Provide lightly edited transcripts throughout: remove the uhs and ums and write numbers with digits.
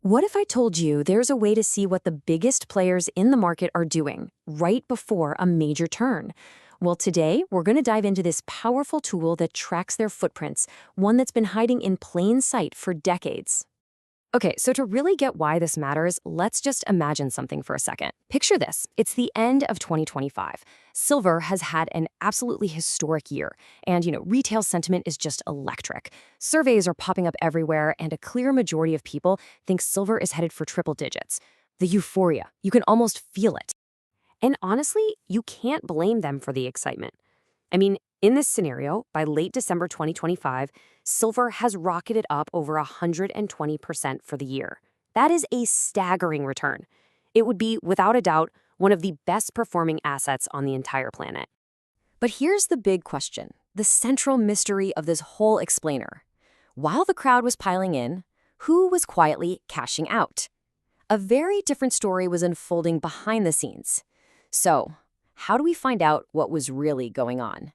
What if I told you there's a way to see what the biggest players in the market are doing right before a major turn? Well, today we're going to dive into this powerful tool that tracks their footprints, one that's been hiding in plain sight for decades. Okay, so to really get why this matters, let's just imagine something for a second. Picture this. It's the end of 2025. Silver has had an absolutely historic year, and retail sentiment is just electric. Surveys are popping up everywhere, and a clear majority of people think silver is headed for triple digits. The euphoria, you can almost feel it. And honestly, you can't blame them for the excitement. I mean, in this scenario, by late December 2025, silver has rocketed up over 120% for the year. That is a staggering return. It would be, without a doubt, one of the best performing assets on the entire planet. But here's the big question, the central mystery of this whole explainer. While the crowd was piling in, who was quietly cashing out? A very different story was unfolding behind the scenes. So, how do we find out what was really going on?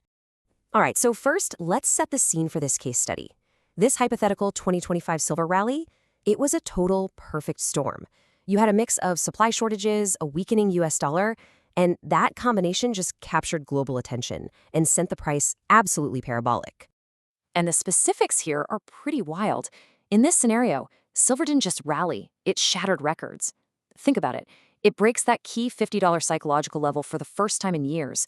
All right, so first, let's set the scene for this case study. This hypothetical 2025 silver rally, it was a total perfect storm. You had a mix of supply shortages, a weakening US dollar, and that combination just captured global attention and sent the price absolutely parabolic. And the specifics here are pretty wild. In this scenario, silver didn't just rally, it shattered records. Think about it. It breaks that key $50 psychological level for the first time in years.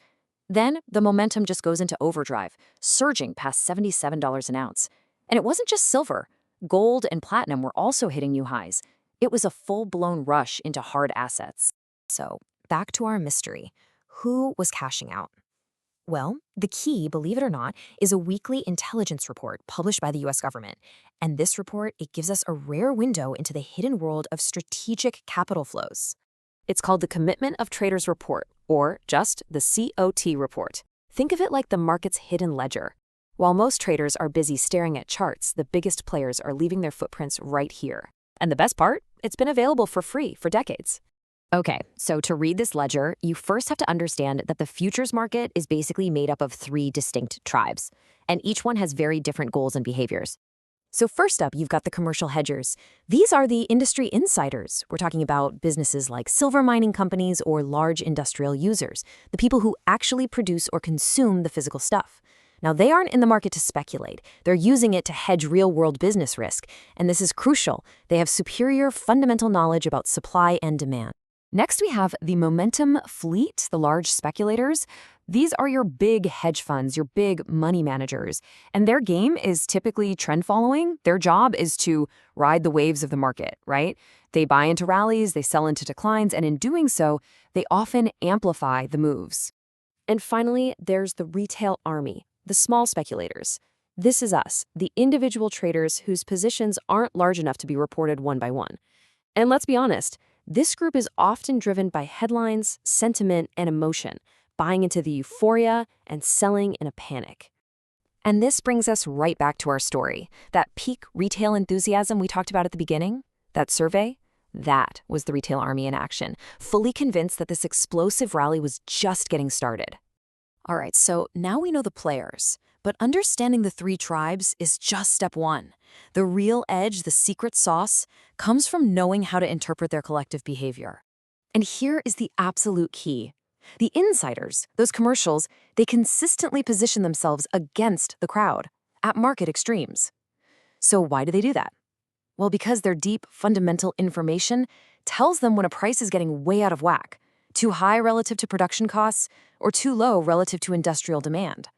Then the momentum just goes into overdrive, surging past $77 an ounce. And it wasn't just silver. Gold and platinum were also hitting new highs. It was a full-blown rush into hard assets. So, back to our mystery. Who was cashing out? Well, the key, believe it or not, is a weekly intelligence report published by the US government. And this report, it gives us a rare window into the hidden world of strategic capital flows. It's called the Commitment of Traders Report, or just the COT report. Think of it like the market's hidden ledger. While most traders are busy staring at charts, the biggest players are leaving their footprints right here. And the best part? It's been available for free for decades. Okay, so to read this ledger, you first have to understand that the futures market is basically made up of 3 distinct tribes, and each one has very different goals and behaviors. So first up, you've got the commercial hedgers. These are the industry insiders. We're talking about businesses like silver mining companies or large industrial users, the people who actually produce or consume the physical stuff. Now, they aren't in the market to speculate. They're using it to hedge real-world business risk, and this is crucial. They have superior fundamental knowledge about supply and demand. Next, we have the momentum fleet, the large speculators. These are your big hedge funds, your big money managers, and their game is typically trend following. Their job is to ride the waves of the market, right? They buy into rallies, they sell into declines, and in doing so, they often amplify the moves. And finally, there's the retail army, the small speculators. This is us, the individual traders whose positions aren't large enough to be reported one by one. And let's be honest, this group is often driven by headlines, sentiment, and emotion, buying into the euphoria and selling in a panic. And this brings us right back to our story. That peak retail enthusiasm we talked about at the beginning, that survey, that was the retail army in action, fully convinced that this explosive rally was just getting started. All right, so now we know the players, but understanding the 3 tribes is just step 1. The real edge, the secret sauce, comes from knowing how to interpret their collective behavior. And here is the absolute key. The insiders, those commercials, they consistently position themselves against the crowd, at market extremes. So why do they do that? Well, because their deep, fundamental information tells them when a price is getting way out of whack, too high relative to production costs, or too low relative to industrial demand.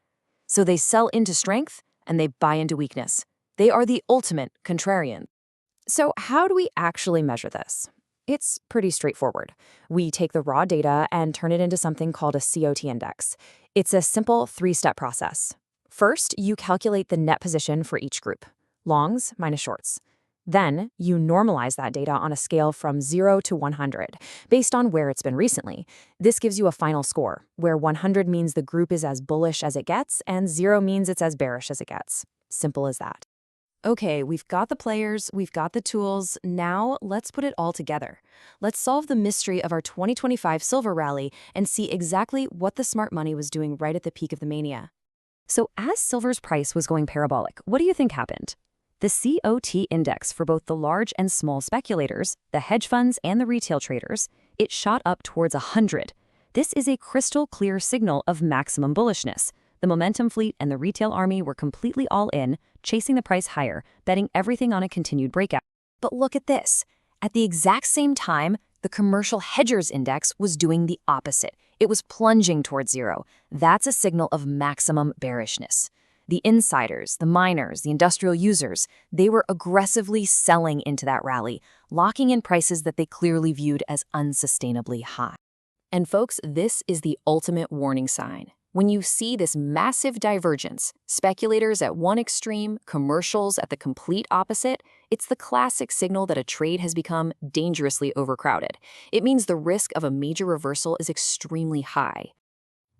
So they sell into strength and they buy into weakness. They are the ultimate contrarian. So how do we actually measure this? It's pretty straightforward. We take the raw data and turn it into something called a COT index. It's a simple 3-step process. First, you calculate the net position for each group, longs minus shorts. Then, you normalize that data on a scale from 0 to 100, based on where it's been recently. This gives you a final score, where 100 means the group is as bullish as it gets, and 0 means it's as bearish as it gets. Simple as that. Okay, we've got the players, we've got the tools, now let's put it all together. Let's solve the mystery of our 2025 silver rally and see exactly what the smart money was doing right at the peak of the mania. So as silver's price was going parabolic, what do you think happened? The COT index for both the large and small speculators, the hedge funds and the retail traders, it shot up towards 100. This is a crystal clear signal of maximum bullishness. The momentum fleet and the retail army were completely all in, chasing the price higher, betting everything on a continued breakout. But look at this. At the exact same time, the commercial hedgers index was doing the opposite. It was plunging towards zero. That's a signal of maximum bearishness. The insiders, the miners, the industrial users, they were aggressively selling into that rally, locking in prices that they clearly viewed as unsustainably high. And folks, this is the ultimate warning sign. When you see this massive divergence, speculators at one extreme, commercials at the complete opposite, it's the classic signal that a trade has become dangerously overcrowded. It means the risk of a major reversal is extremely high.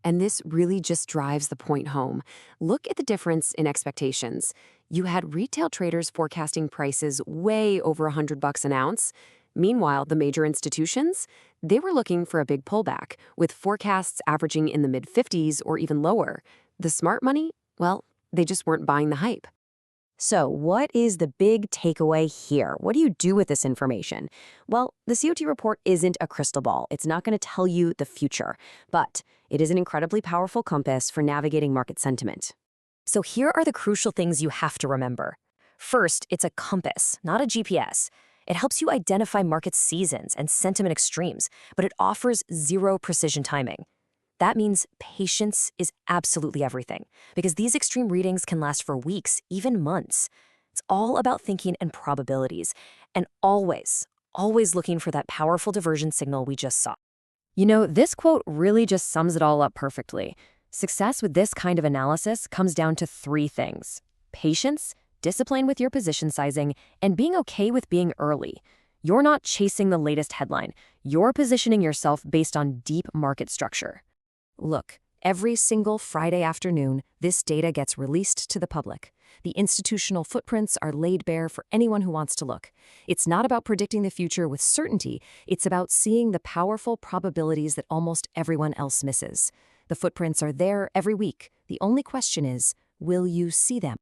And this really just drives the point home. Look at the difference in expectations. You had retail traders forecasting prices way over $100 an ounce. Meanwhile, the major institutions, they were looking for a big pullback, with forecasts averaging in the mid-50s or even lower. The smart money, well, they just weren't buying the hype. So what is the big takeaway here? What do you do with this information? Well, the COT report isn't a crystal ball. It's not going to tell you the future, but it is an incredibly powerful compass for navigating market sentiment. So here are the crucial things you have to remember. First, it's a compass, not a GPS. It helps you identify market seasons and sentiment extremes, but it offers zero precision timing. That means patience is absolutely everything, because these extreme readings can last for weeks, even months. It's all about thinking and probabilities, and always looking for that powerful diversion signal we just saw. You know, this quote really just sums it all up perfectly. Success with this kind of analysis comes down to three things: patience, discipline with your position sizing, and being okay with being early. You're not chasing the latest headline. You're positioning yourself based on deep market structure. Look, every single Friday afternoon, this data gets released to the public. The institutional footprints are laid bare for anyone who wants to look. It's not about predicting the future with certainty. It's about seeing the powerful probabilities that almost everyone else misses. The footprints are there every week. The only question is, will you see them?